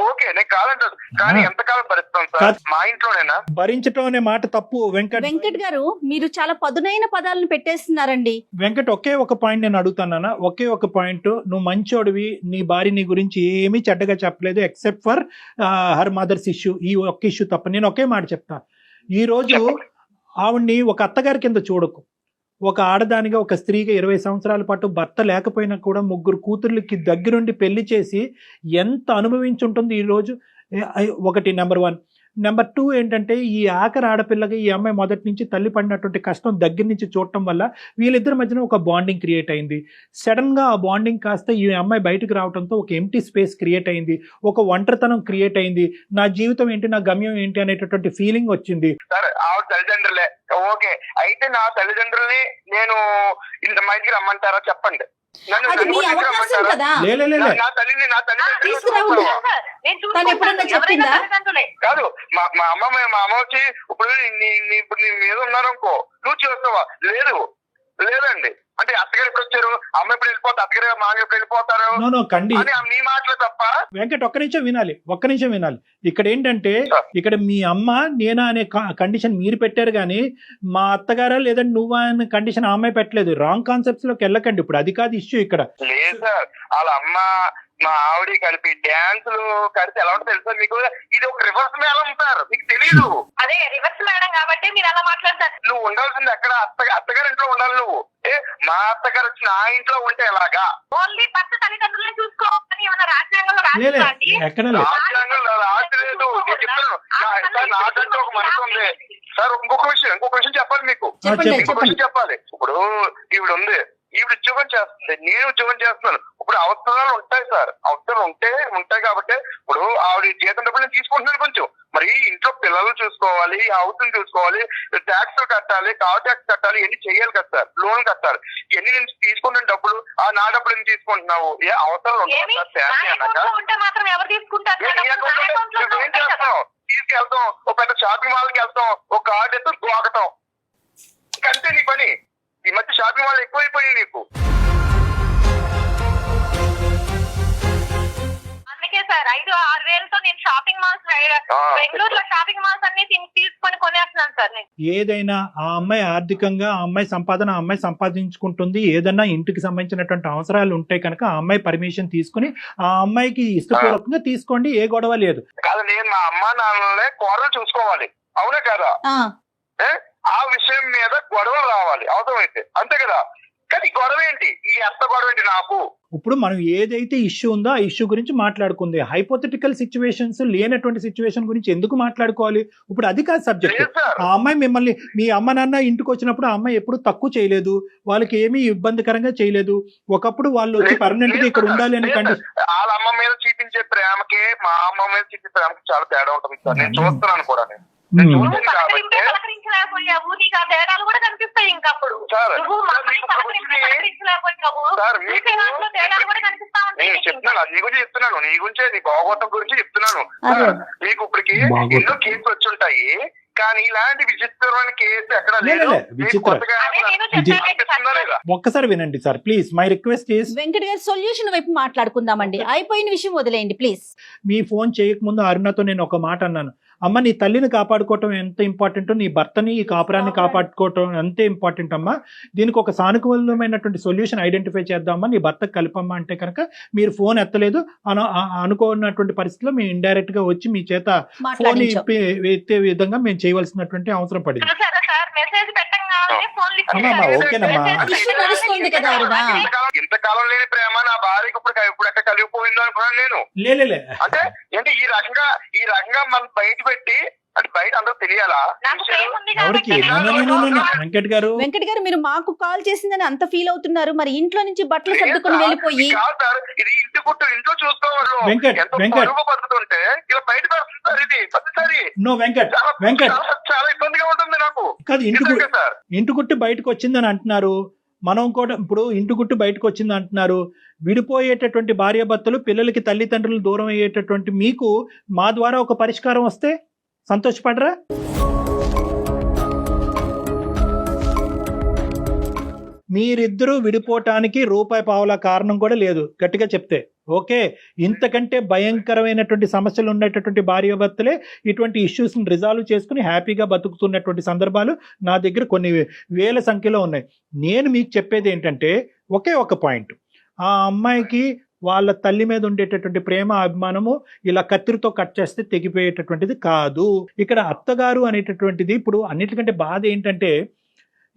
ఓకే, నేను కాదంటలేదు, కానీ ఎంతకాలం భరిస్తాను సార్? మా ఇంట్లోనేనా? భరించటం అనే మాట తప్పు వెంకట్ గారు, మీరు చాలా పదునైన పదాలను పెట్టేస్తున్నారండి. వెంకట్, ఒకే ఒక పాయింట్ నేను అడుగుతానా, ఒకే ఒక పాయింట్. నువ్వు మంచోడివి, నీ భార్య నీ గురించి ఏమీ చెడ్డగా చెప్పలేదు except for her mothers issue, ఈ ఒక్క ఇష్యూ తప్ప. నేను ఒకే మాట చెప్తా, ఈ రోజు ఆవిడ్ని ఒక అత్తగారి కింద చూడకు. ఒక ఆడదానిగా, ఒక స్త్రీగా 20 సంవత్సరాల పాటు భర్త లేకపోయినా కూడా 3 కూతుర్లకి దగ్గరుండి పెళ్లి చేసి ఎంత అనుభవించి ఉంటుంది ఈరోజు. ఒకటి నెంబర్ 1. నెంబర్ 2 ఏంటంటే, ఈ ఆఖరి ఆడపిల్లగా ఈ అమ్మాయి మొదటి నుంచి తల్లి పడినటువంటి కష్టం దగ్గర నుంచి చూడటం వల్ల వీళ్ళిద్దరి మధ్యన ఒక బాండింగ్ క్రియేట్ అయింది. సడన్ గా ఆ బాండింగ్ కాస్త ఈ అమ్మాయి బయటకు రావడంతో ఒక ఎంటీ స్పేస్ క్రియేట్ అయింది, ఒక ఒంటరితనం క్రియేట్ అయింది. నా జీవితం ఏంటి, నా గమ్యం ఏంటి అనేటటువంటి ఫీలింగ్ వచ్చింది. సరే, ఆవిడ తల్లిదండ్రులే ఓకే, అయితే నా తల్లిదండ్రుల్ని నేను మా ఇంటికి రమ్మంటారా చెప్పండి? అది మీ అవకాశం కదా. నా తల్లిని తీసుకురావద్దు. తను ఎప్పుడన్నా చెప్పిందా? కాదు, మా అమ్మ వచ్చి ఇప్పుడు ఇప్పుడు నీ మీద ఉన్నారనుకో, నువ్వు చేస్తావా? లేదండి అంటే అత్తగారు ఎప్పుడు వచ్చారు, అమ్మ ఎప్పుడు వెళ్ళిపోతారు, అత్తగారు మామ ఎప్పుడు వెళ్ళిపోతారు అని నీ మాటలు తప్ప. వెంకట్, ఒక్క నిమిషం వినాలి. ఇక్కడ ఏంటంటే, ఇక్కడ మీ అమ్మ నేనా అనే కండిషన్ మీరు పెట్టారు, కానీ మా అత్తగారా లేదంటే నువ్వా అనే కండిషన్ ఆమె పెట్టలేదు. రాంగ్ కాన్సెప్ట్స్ లోకి వెళ్ళకండి. ఇప్పుడు అది కాదు ఇష్యూ ఇక్కడ. లేదు సార్, వాళ్ళ అమ్మ మా ఆవిడ కలిపి డాన్సులు కలిసి ఎలా ఉంటుంది తెలుసా మీకు? ఇది ఒక రివర్స్ మేడం సార్, మీకు తెలియదు. అదే రివర్స్ మేడం కాబట్టి మీరు అలా మాట్లాడతారు. నువ్వు ఉండాల్సింది ఎక్కడ? అత్తగారి ఇంట్లో ఉండాలి నువ్వు. మా అత్తగారు వచ్చి నా ఇంట్లో ఉంటే ఎలాగా? ఓన్లీ భర్త తల్లిదండ్రులను చూసుకోవాలని ఏమైనా రాజ్యాంగంలో రాసిందండి? రాజ్యాంగంలో రాసలేదు. నేను చెప్తాను, నాకంటే ఒక మనసు ఉంది సార్. ఇంకొక విషయం చెప్పాలి మీకు. ఇంకొక విషయం చెప్పాలి. ఇప్పుడు ఈవిడ ఉంది, ఈవిడ ఉద్యోగం చేస్తుంది, నేను ఉద్యోగం చేస్తున్నాను. ఇప్పుడు అవసరాలు ఉంటాయి సార్, అవసరాలు ఉంటాయి కాబట్టి ఇప్పుడు ఆవిడ జీతం డబ్బులు నేను తీసుకుంటున్నాను కొంచెం. మరి ఇంట్లో పిల్లలు చూసుకోవాలి, హౌస్ చూసుకోవాలి, ట్యాక్స్ కట్టాలి, కార్ ట్యాక్స్ కట్టాలి, ఇవన్నీ చేయాలి కదా సార్. లోన్ కట్టాలి, ఇవన్నీ నేను తీసుకుంటున్న డబ్బులు నా డబ్బులు ఎందుకు తీసుకుంటున్నావు? ఏ అవసరాలు ఉంటాయి సార్? ఏం చేస్తావు? తీసుకెళ్తాం, ఒక పెద్ద షాపింగ్ మాల్కి వెళ్తాం, ఒక కార్డు ఎత్తు గోకటం, ఇంకంతే నీ పని. ఈ మధ్య షాపింగ్ మాల్ ఎక్కువైపోయింది నీకు. అందుకే సార్ 5-6 వేలతో నేను షాపింగ్ మాల్స్ బెంగళూరులో షాపింగ్ మాల్స్ అన్ని తీసుకొని కొనేస్తున్నాను సార్ నేను. ఏదైనా ఆ అమ్మాయి ఆర్థికంగా, ఆ అమ్మాయి సంపాదన ఆ అమ్మాయి సంపాదించుకుంటుంది. ఏదన్నా ఇంటికి సంబంధించినటువంటి అవసరాలు ఉంటాయి కనుక ఆ అమ్మాయి పర్మిషన్ తీసుకుని ఆ అమ్మాయికి ఇష్టపూర్వకంగా తీసుకోండి, ఏ గొడవ లేదు. కాదు, నేను మా అమ్మ నాన్నలే కోరలు చూసుకోవాలి, అవునా కదా? ఆ విషయం మీద గొడవలు రావాలి అవసరమైతే, అంతే కదా? కానీ గొడవ ఏంటి? ఈ అత్త గొడవ ఏంటి నాకు? ఇప్పుడు మనం ఏదైతే ఇష్యూ ఉందో ఆ ఇష్యూ గురించి మాట్లాడుకుంది. హైపోథెటికల్ సిచ్యువేషన్స్ లేనటువంటి సిచ్యువేషన్ గురించి ఎందుకు మాట్లాడుకోవాలి? ఇప్పుడు అది కాదు సబ్జెక్ట్. ఆ అమ్మాయి మిమ్మల్ని, మీ అమ్మ నాన్న ఇంటికి వచ్చినప్పుడు ఆ అమ్మాయి ఎప్పుడు తక్కువ చేయలేదు, వాళ్ళకి ఏమీ ఇబ్బందికరంగా చేయలేదు. ఒకప్పుడు వాళ్ళు వచ్చి పర్మనెంట్ గా ఇక్కడ ఉండాలి అనే కండిషన్. వాళ్ళ అమ్మ మీద చూపించే ప్రేమకి మా అమ్మ మీద చూపించే ప్రేమకి చాలా తేడా ఉంటుంది సార్. నేను చూస్తున్నాను కూడా. పలకరించలేకపోయావు, నీకు ఆ తేడాలు కూడా కనిపిస్తాయి. ఇంకప్పుడు నువ్వు చెప్తున్నాను, నీ గురించి, నీ భాగవతం గురించి చెప్తున్నాను. మీకు ఇప్పటికి ఎన్నో కేసులు వచ్చి ఉంటాయి, కానీ ఇలాంటి విచిత్రమైన కేసు ఎక్కడ లేదు. ఒక్కసారి వినండి sir please, my request is. Venkat గారు, సొల్యూషన్ వైపు మాట్లాడుకుందామండి. అయిపోయిన విషయం వదిలేయండి ప్లీజ్. మీ ఫోన్ చేయకముందు అరుణతో నేను ఒక మాట అన్నాను, అమ్మ నీ తల్లిని కాపాడుకోవటం ఎంత ఇంపార్టెంటో నీ భర్తని, ఈ కాపురాన్ని కాపాడుకోవటం అంతే ఇంపార్టెంట్ అమ్మా. దీనికి ఒక సానుకూలమైనటువంటి సొల్యూషన్ ఐడెంటిఫై చేద్దామా, నీ భర్తకు కలిపమ్మా అంటే కనుక మీరు ఫోన్ ఎత్తలేదు. అనుకోనటువంటి పరిస్థితిలో మేము ఇండైరెక్ట్ గా వచ్చి మీ చేత ఫోన్ ఎత్తే విధంగా మేము చేయవలసినటువంటి అవసరం పడింది. ఇంతకాలం లేని ప్రేమ నా భార్యకి ఇప్పుడు ఎక్కడ కలిగిపోయిందో అనుకున్నాను నేను. అంటే ఏంటి ఈ రకంగా మనం బయట పెట్టి, అంటే బయట అందరూ తెలియాలా? వెంకట్ గారు, మీరు మాకు కాల్ చేసిందని అంత ఫీల్ అవుతున్నారు, మరి ఇంట్లో నుంచి బట్టలు సర్దుకొని వెళ్ళిపోయి ఇది ఇంటి గుట్టు ఇంట్లో చూసుకోవాలి. బతుకుతుంటే ఇలా బయట పెడుతున్నారు. ఇది ప్రతిసారి చాలా ఇబ్బందిగా ఉంటుంది నాకు. ఇంటి గుట్టు బయటకు వచ్చిందని అంటున్నారు, మనం కూడా ఇప్పుడు ఇంటి గుట్టు బయటకు వచ్చింది అంటున్నారు. విడిపోయేటటువంటి భార్యాభర్తలు, పిల్లలకి తల్లిదండ్రులు దూరం అయ్యేటటువంటి మీకు మా ద్వారా ఒక పరిష్కారం వస్తే సంతోషపడరా? మీరిద్దరూ విడిపోవటానికి రూపాయి పావుల కారణం కూడా లేదు గట్టిగా చెప్తే. ఓకే, ఇంతకంటే భయంకరమైనటువంటి సమస్యలు ఉన్నటువంటి భార్యాభర్తలే ఇటువంటి ఇష్యూస్ని రిజాల్వ్ చేసుకుని హ్యాపీగా బతుకుతున్నటువంటి సందర్భాలు నా దగ్గర కొన్ని వేల సంఖ్యలో ఉన్నాయి. నేను మీకు చెప్పేది ఏంటంటే ఒకే ఒక పాయింట్, ఆ అమ్మాయికి వాళ్ళ తల్లి మీద ఉండేటటువంటి ప్రేమ అభిమానము ఇలా కత్తిరితో కట్ చేస్తే తెగిపోయేటటువంటిది కాదు. ఇక్కడ అత్తగారు అనేటటువంటిది ఇప్పుడు అన్నిటికంటే బాధ ఏంటంటే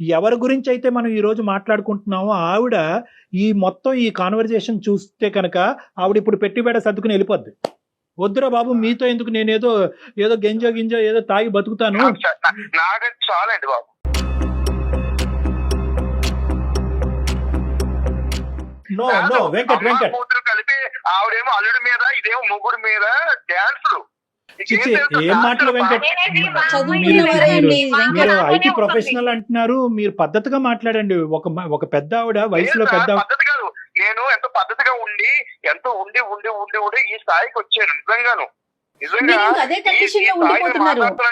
ఎవరి గురించి అయితే మనం ఈరోజు మాట్లాడుకుంటున్నామో ఆవిడ ఈ మొత్తం ఈ కాన్వర్జేషన్ చూస్తే కనుక ఆవిడ ఇప్పుడు పెట్టిబేడ సర్దుకుని వెళ్ళిపోద్ది. వద్దురా బాబు మీతో ఎందుకు, నేను ఏదో గింజో ఏదో తాగి బతుకుతాను. నాకు చాలండి బాబు. నో వెంకట్ కూతురు కలిపి ఆవిడేమో అల్లుడి మీద ఇదేమో మొగుడు మీద డ్యాన్సులు. ఏం మాటలు వెంకట్, మీరు ఐటీ ప్రొఫెషనల్ అంటున్నారు, మీరు పద్ధతిగా మాట్లాడండి. ఒక పెద్ద ఆవిడ వయసులో పెద్ద పద్ధతి కాదు, నేను ఎంతో పద్ధతిగా ఉండి ఎంతో ఉండి ఉండి ఉండి ఉండి ఈ స్థాయికి వచ్చాను. నిజంగాను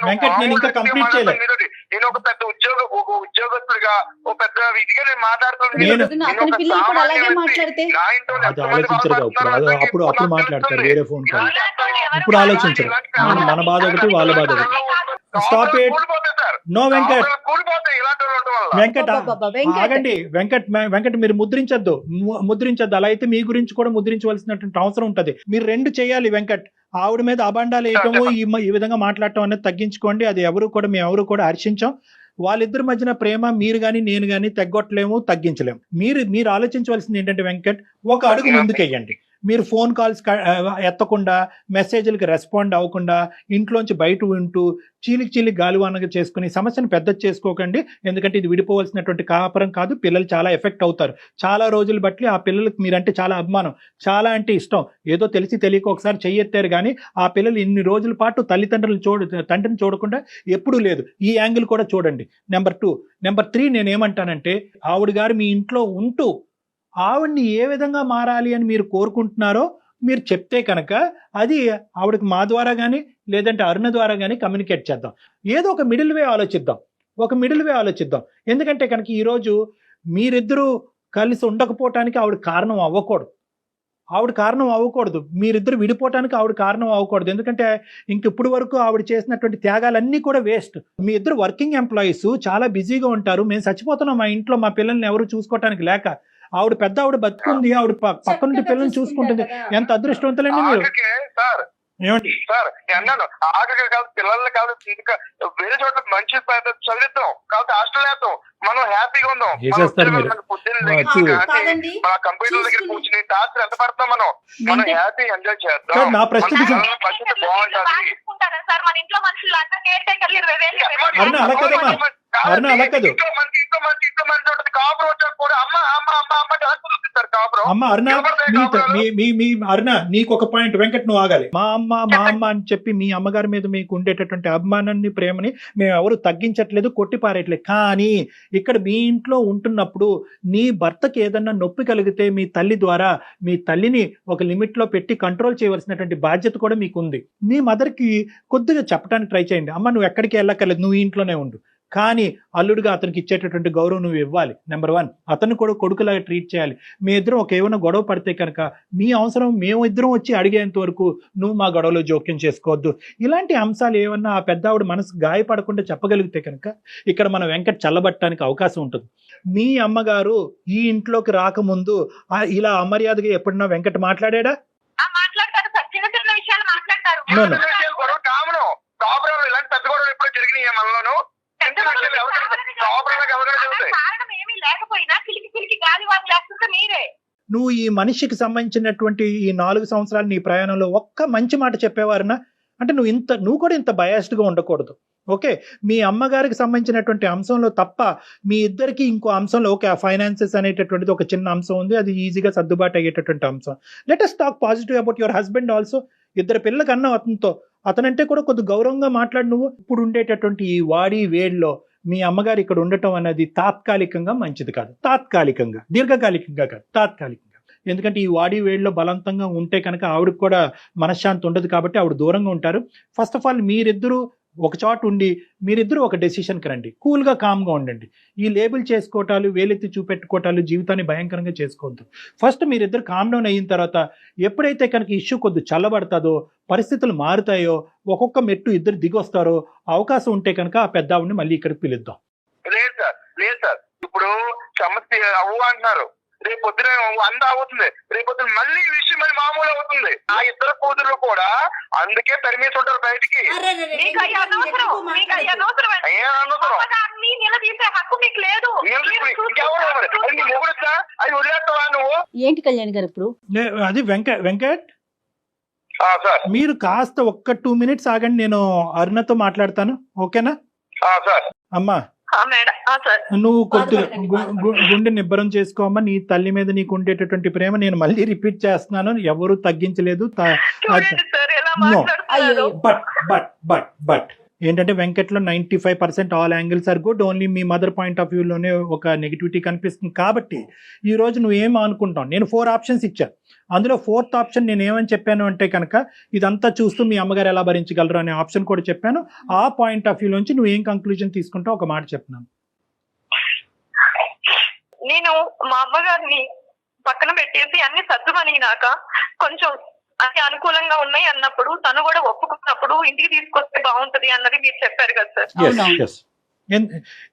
వెంకట్, నేను ఇంకా కంప్లీట్ చేయలేదు. నేను ఒక పెద్ద ఉద్యోగస్తుడిగా ఒక పెద్ద ఇదిగా నేను మాట్లాడుతున్నాను. అప్పుడు మాట్లాడతారు వేరే ఫోన్ కాల్. ఇప్పుడు ఆలోచించరు, మన బాధ ఒకటి వాళ్ళ బాధ ఒకటి. Stop it. No Venkat, Venkat ఆగండి. వెంకట్ మీరు ముద్రించద్దు. అలా అయితే మీ గురించి కూడా ముద్రించవలసినటువంటి అవసరం ఉంటది. మీరు రెండు చేయాలి వెంకట్. ఆవిడ మీద అబాండాలు వేయటము, ఈ విధంగా మాట్లాడటం అనేది తగ్గించుకోండి. అది మేము ఎవరు కూడా హర్షించాం. వాళ్ళిద్దరి మధ్యన ప్రేమ మీరు గాని నేను గాని తగ్గొట్టలేము, తగ్గించలేము. మీరు ఆలోచించవలసింది ఏంటంటే వెంకట్, ఒక అడుగు ముందుకెయ్యండి. మీరు ఫోన్ కాల్స్ ఎత్తకుండా, మెసేజ్లకి రెస్పాండ్ అవ్వకుండా, ఇంట్లోంచి బయట ఉంటూ చీలికి గాలివానగా చేసుకుని సమస్యను పెద్ద చేసుకోకండి. ఎందుకంటే ఇది విడిపోవలసినటువంటి కాపురం కాదు. పిల్లలు చాలా ఎఫెక్ట్ అవుతారు. చాలా రోజులు బట్టి ఆ పిల్లలకు మీరంటే చాలా అభిమానం, చాలా అంటే ఇష్టం. ఏదో తెలిసి తెలియక ఒకసారి చెయ్యెత్తారు కానీ ఆ పిల్లలు ఇన్ని రోజుల పాటు తండ్రిని చూడకుండా ఎప్పుడూ లేదు. ఈ యాంగిల్ కూడా చూడండి. నెంబర్ 2. నెంబర్ 3 నేనేమంటానంటే, ఆవిడ గారు మీ ఇంట్లో ఉంటూ ఆవిడ్ని ఏ విధంగా మారాలి అని మీరు కోరుకుంటున్నారో మీరు చెప్తే కనుక అది ఆవిడకి మా ద్వారా కానీ లేదంటే అరుణ ద్వారా కానీ కమ్యూనికేట్ చేద్దాం. ఏదో ఒక మిడిల్ వే ఆలోచిద్దాం. ఎందుకంటే కనుక ఈరోజు మీరిద్దరూ కలిసి ఉండకపోవటానికి ఆవిడ కారణం అవ్వకూడదు. మీరిద్దరు విడిపోవటానికి ఆవిడ కారణం అవ్వకూడదు. ఎందుకంటే ఇప్పుడు వరకు ఆవిడ చేసినటువంటి త్యాగాలన్నీ కూడా వేస్ట్. మీ ఇద్దరు వర్కింగ్ ఎంప్లాయీస్, చాలా బిజీగా ఉంటారు. మేము చచ్చిపోతున్నాం మా ఇంట్లో మా పిల్లల్ని ఎవరు చూసుకోవటానికి లేక. ఆవిడ పెద్ద ఆవిడ బతుకుంది, ఆవిడ పక్క నుండి పిల్లల్ని చూసుకుంటుంది. ఎంత అదృష్టవంతులండి మీరు. ఏమండి సార్ అన్నాను, ఆఖరి కాదు పిల్లల్ని కాదు ఇంకా వేరే చోట్ల మంచి చదివిద్దాం, కాబట్టి హాస్టల్ వేద్దాం, మనం హ్యాపీగా ఉందాం. మన కంప్యూటర్ దగ్గర కూర్చుని టార్చర్ ఎంత పడతాం, మనం హ్యాపీ ఎంజాయ్ చేద్దాం. నా ప్రశ్న బాగుంటది. అలా కాదు అమ్మ అరుణ, అరుణ నీకు ఒక పాయింట్. వెంకట్ నువ్వు ఆగాలి. మా అమ్మ అని చెప్పి మీ అమ్మగారి మీద మీకు ఉండేటటువంటి అభిమానాన్ని, ప్రేమని మేము ఎవరు తగ్గించట్లేదు, కొట్టిపారేయట్లేదు. కానీ ఇక్కడ మీ ఇంట్లో ఉంటున్నప్పుడు నీ భర్తకి ఏదన్నా నొప్పి కలిగితే మీ తల్లి ద్వారా మీ తల్లిని ఒక లిమిట్ లో పెట్టి కంట్రోల్ చేయవలసినటువంటి బాధ్యత కూడా మీకు ఉంది. మీ మదర్కి కొద్దిగా చెప్పడానికి ట్రై చేయండి. అమ్మ నువ్వు ఎక్కడికి వెళ్ళక్కర్లేదు, నువ్వు ఇంట్లోనే ఉండు. కానీ అల్లుడిగా అతనికి ఇచ్చేటటువంటి గౌరవం నువ్వు ఇవ్వాలి. నెంబర్ 1, అతను కూడా కొడుకులాగా ట్రీట్ చేయాలి. మీ ఇద్దరం ఏమైనా గొడవ పడితే కనుక మీ అవసరం మేము ఇద్దరం వచ్చి అడిగేంత వరకు నువ్వు మా గొడవలో జోక్యం చేసుకోవద్దు. ఇలాంటి అంశాలు ఏమన్నా ఆ పెద్ద ఆవిడ మనసు గాయపడకుండా చెప్పగలిగితే కనుక ఇక్కడ మన వెంకట్ చల్లబట్టడానికి అవకాశం ఉంటుంది. మీ అమ్మగారు ఈ ఇంట్లోకి రాకముందు ఇలా అమర్యాదగా ఎప్పుడన్నా వెంకట్ మాట్లాడా? నువ్వు ఈ మనిషికి సంబంధించినటువంటి ఈ 4 సంవత్సరాలు నీ ప్రయాణంలో ఒక్క మంచి మాట చెప్పేవారనా? అంటే నువ్వు కూడా ఇంత బయాస్డ్ గా ఉండకూడదు. ఓకే, మీ అమ్మగారికి సంబంధించినటువంటి అంశంలో తప్ప మీ ఇద్దరికి ఇంకో అంశంలో ఓకే ఫైనాన్సెస్ అనేటటువంటిది ఒక చిన్న అంశం ఉంది, అది ఈజీగా సర్దుబాటు అయ్యేటటువంటి అంశం. Let us talk positive about your husband also. 2 పిల్లల కన్నా అతనంటే కూడా కొద్ది గౌరవంగా మాట్లాడు. నువ్వు ఇప్పుడు ఉండేటటువంటి ఈ వాడి వేడిలో మీ అమ్మగారు ఇక్కడ ఉండటం అనేది తాత్కాలికంగా మంచిది కాదు. దీర్ఘకాలికంగా కాదు, తాత్కాలికంగా. ఎందుకంటే ఈ వాడి వేడిలో బలవంతంగా ఉంటే కనుక ఆవిడకి కూడా మనశ్శాంతి ఉండదు. కాబట్టి ఆవిడ దూరంగా ఉంటారు. ఫస్ట్ ఆఫ్ ఆల్ మీరిద్దరూ ఒక చోట ఉండి మీరిద్దరూ ఒక డెసిషన్కి రండి, కూల్గా కామ్గా ఉండండి. ఈ లేబుల్ చేసుకోవటాలు, వేలెత్తి చూపెట్టుకోవటాలు జీవితాన్ని భయంకరంగా చేసుకోవద్దు. ఫస్ట్ మీరిద్దరు కామ్ డౌన్ అయిన తర్వాత ఎప్పుడైతే కనుక ఇష్యూ కొద్ది చల్లబడతాదో, పరిస్థితులు మారుతాయో, ఒక్కొక్క మెట్టు ఇద్దరు దిగొస్తారో, అవకాశం ఉంటే కనుక ఆ పెద్ద ఆవిడని మళ్ళీ ఇక్కడికి పిలుద్దాం. లేదు సార్ ఇప్పుడు సమస్య అవ్వు అంటున్నారు, రేపు పొద్దున అంద అవుతుంది, రేపు పొద్దున మళ్ళీ ఈ విషయం మళ్ళీ మామూలు అవుతుంది. ఆ ఇద్దరు కూతురు కూడా అందుకే తరిమేసి ఉంటారు బయటికి. మీకు అయ్యి అనవసరం, మీకు అయ్యి అనవసరం. అమ్మగారిని నిలదీసే హక్కు మీకు లేదు. అది వదిలేస్తావా నువ్వు? ఏంటి కళ్యాణ్ గారు ఇప్పుడు అది వెంకట్ సార్ మీరు కాస్త ఒక్క 2 minutes ఆగండి, నేను అరుణతో మాట్లాడతాను, ఓకేనా? సార్ అమ్మా నువ్వు కొద్దిగా గుండె నిబ్బరం చేసుకోమ్మా. నీ తల్లి మీద నీకు ఉండేటటువంటి ప్రేమ నేను మళ్ళీ రిపీట్ చేస్తున్నాను, ఎవరు తగ్గించలేదు. బట్ ఏంటంటే వెంకట్లో 95% all angles are good, only మీ మదర్ పాయింట్ ఆఫ్ వ్యూలోనే ఒక నెగిటివిటీ కనిపిస్తుంది. కాబట్టి ఈ రోజు నువ్వేం అనుకుంటావు, నేను 4 ఆప్షన్స్ ఇచ్చాను, అందులో 4th ఆప్షన్ నేను ఏమని చెప్పాను అంటే కనుక ఇదంతా చూస్తూ మీ అమ్మగారు ఎలా భరించగలరు అనే ఆప్షన్ కూడా చెప్పాను. ఆ పాయింట్ ఆఫ్ వ్యూ నుంచి నువ్వు ఏం కంక్లూజన్ తీసుకుంటావు ఒక మాట చెప్తున్నాను. నేను మా అమ్మగారిని పక్కన పెట్టేసి అన్ని సర్దుమనినాక కొంచెం అన్ని అనుకూలంగా ఉన్నాయి అన్నప్పుడు తను కూడా ఒప్పుకున్నప్పుడు ఇంటికి తీసుకొస్తే బాగుంటది అన్నది మీరు చెప్పారు కదా సార్.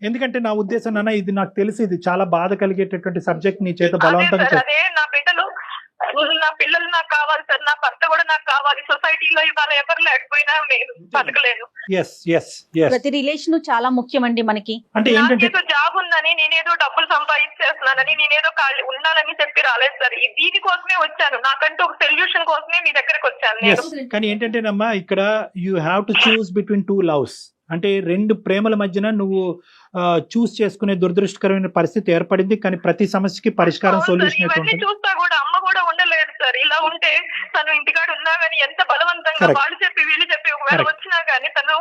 ఎందుకంటే నా ఉద్దేశం నాన్న, ఇది నాకు తెలిసి ఇది చాలా బాధ కలిగేటటువంటి సబ్జెక్ట్, నీ చేత బలవంతంగా. అదే నా బిడ్డలు, నా పిల్లలు నాకు కావాలి సార్, నా భర్త కూడా నాకు కావాలి. సొసైటీలో ఇవాళ ఎవరు లేకపోయినా నేను బతకలేను. ప్రతి రిలేషన్ చాలా ముఖ్యమండి మనకి. అంటే ఏంటంటే జాబ్ ఉందని, నేనేదో డబ్బులు సంపాదించేస్తున్నానని, నేనేదో ఉండాలని చెప్పి రాలేదు సార్. దీనికోసమే వచ్చాను, నాకంటూ ఒక సొల్యూషన్ కోసమే మీ దగ్గరకు వచ్చాను. కానీ ఏంటంటేనమ్మా, ఇక్కడ you have to choose between 2 loves. అంటే 2 ప్రేమల మధ్యన నువ్వు చూస్ చేసుకునే దురదృష్టకరమైన పరిస్థితి ఏర్పడింది. కానీ ప్రతి సమస్యకి పరిష్కారం, సొల్యూషన్ చూస్తా కూడా అమ్మ కూడా ఉండలేదు సార్. ఇలా ఉంటే తను ఇంటికాడ ఉన్నా గానీ ఎంత బలవంతంగా వాళ్ళు చెప్పి వీళ్ళు చెప్పి ఒకవేళ వచ్చినా గానీ తను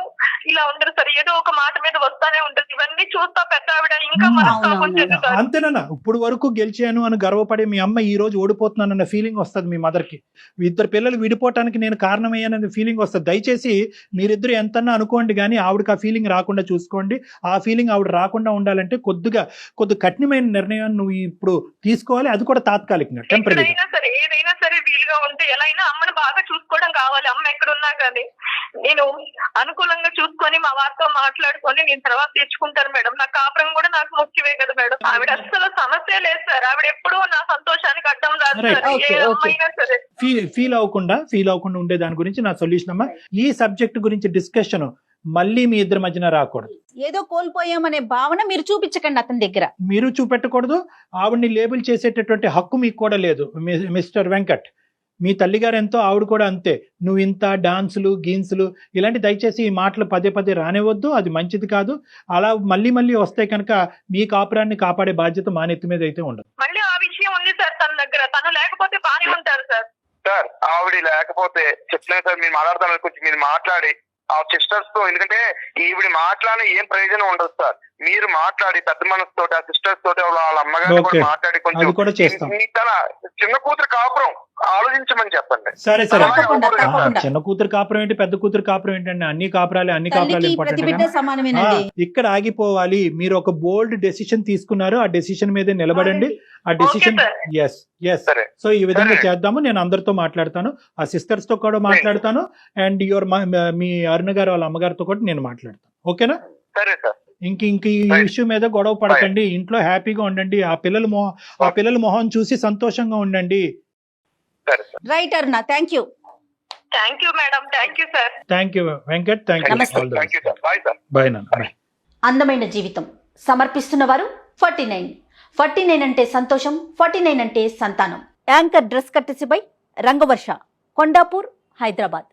ఇలా ఉండదు సార్. ఏదో ఒక మాట మీద వస్తానే ఉంటుంది. ఇవన్నీ చూస్తా పెద్ద ఆవిడ ఇంకా అంతేనా. ఇప్పుడు వరకు గెలిచాను అని గర్వపడే మీ అమ్మ ఈ రోజు ఓడిపోతున్నానన్న ఫీలింగ్ వస్తుంది మీ మదర్కి. 2 పిల్లలు విడిపోవటానికి నేను కారణమయ్యానన్న ఫీలింగ్ వస్తుంది. దయచేసి మీరిద్దరు ఎంతన్నా అనుకోండి కానీ ఆవిడకి ఆ ఫీలింగ్ రాకుండా చూసుకోండి. ఆ ఫీలింగ్ ఆవిడ రాకుండా ఉండాలంటే కొద్ది కఠినమైన నిర్ణయం నువ్వు ఇప్పుడు తీసుకోవాలి, అది కూడా తాత్కాలికంగా, టెంపరీ. ఏదైనా సరే వీలుగా ఉంటే ఎలా అయినా అమ్మను బాగా చూసుకోవడం కావాలి. అమ్మ ఎక్కడున్నా కానీ నేను అనుకూలంగా చూసుకొని మా వారితో మాట్లాడుకొని నేను తర్వాత తెచ్చుకుంటాను మేడం. నా కాపురం కూడా నాకు ముఖ్యమే కదా మేడం. ఆవిడ అసలు సమస్య లేదు సార్. ఆవిడ ఎప్పుడూ నా సంతోషానికి అడ్డం రాదు సార్. ఏ అమ్మైనా సరే ఫీల్ అవ్వకుండా ఉండే దాని గురించి నా సొల్యూషన్ అమ్మా. ఈ సబ్జెక్ట్ గురించి డిస్కషన్ మళ్ళీ మీ ఇద్దరి మధ్యన రాకూడదు. ఏదో కోల్పోయామనే భావన మీరు చూపించకండి అతని దగ్గర. మీరు చూపెట్టకూడదు, ఆవిడ్ని లేబుల్ చేసేటటువంటి హక్కు మీకు కూడా లేదు. మిస్టర్ వెంకట్, మీ తల్లిగారు ఎంతో, ఆవిడ కూడా అంతే. నువ్వు ఇంత డాన్సులు గీన్సులు ఇలాంటి దయచేసి ఈ మాటలు పదే రానివద్దు, అది మంచిది కాదు. అలా మళ్ళీ వస్తే కనుక మీ కాపురాన్ని కాపాడే బాధ్యత మా నెత్తి మీద అయితే ఉండదు. మళ్ళీ ఆ విషయం ఉంది సార్ తన దగ్గర. తను లేకపోతే బానే ఉంటారు సార్. సార్ ఆవిడ లేకపోతే చెప్పలేదు సార్, మీరు మాట్లాడతాను కొంచెం మీరు మాట్లాడి ఆ సిస్టర్స్ తో, ఎందుకంటే ఈవిడ మాట్లాడి ఏం ప్రయోజనం ఉండదు సార్. మీరు మాట్లాడి పెద్ద మనసు తోటి ఆ సిస్టర్స్ తోటి వాళ్ళ అమ్మగారిని కూడా మాట్లాడి కొంచెం తన చిన్న కూతురు కాపురం ఆలోచించమని చెప్పండి. సరే చిన్న కూతురు కాపురం ఏంటి, పెద్ద కూతురు కాపురం ఏంటండి, అన్ని కాపురాలు ఇంపార్టెంట్. ఇక్కడ ఆగిపోవాలి. మీరు ఒక బోల్డ్ డెసిషన్ తీసుకున్నారు, ఆ డెసిషన్ మీదే నిలబడండి. ఆ డెసిషన్ ఎస్. సో ఈ విధంగా చేద్దాము. నేను అందరితో మాట్లాడతాను, ఆ సిస్టర్స్ తో కూడా మాట్లాడతాను, అండ్ మీ అరుణ గారు వాళ్ళ అమ్మగారితో కూడా నేను మాట్లాడతాను. ఓకేనా? సరే సార్. ఇంక ఈ ఇష్యూ మీద గొడవ పడకండి, ఇంట్లో హ్యాపీగా ఉండండి. ఆ పిల్లల మొహం చూసి సంతోషంగా ఉండండి. Right Aruna, thank you madam. Thank you sir. Thank you Venkat. Thank you. Bye నాన్న. అందమైన జీవితం సమర్పిస్తున్న వారు 49 అంటే సంతోషం, 49 అంటే సంతానం. యాంకర్ డ్రెస్ కట్టెసిపై రంగవర్ష, కొండాపూర్, హైదరాబాద్.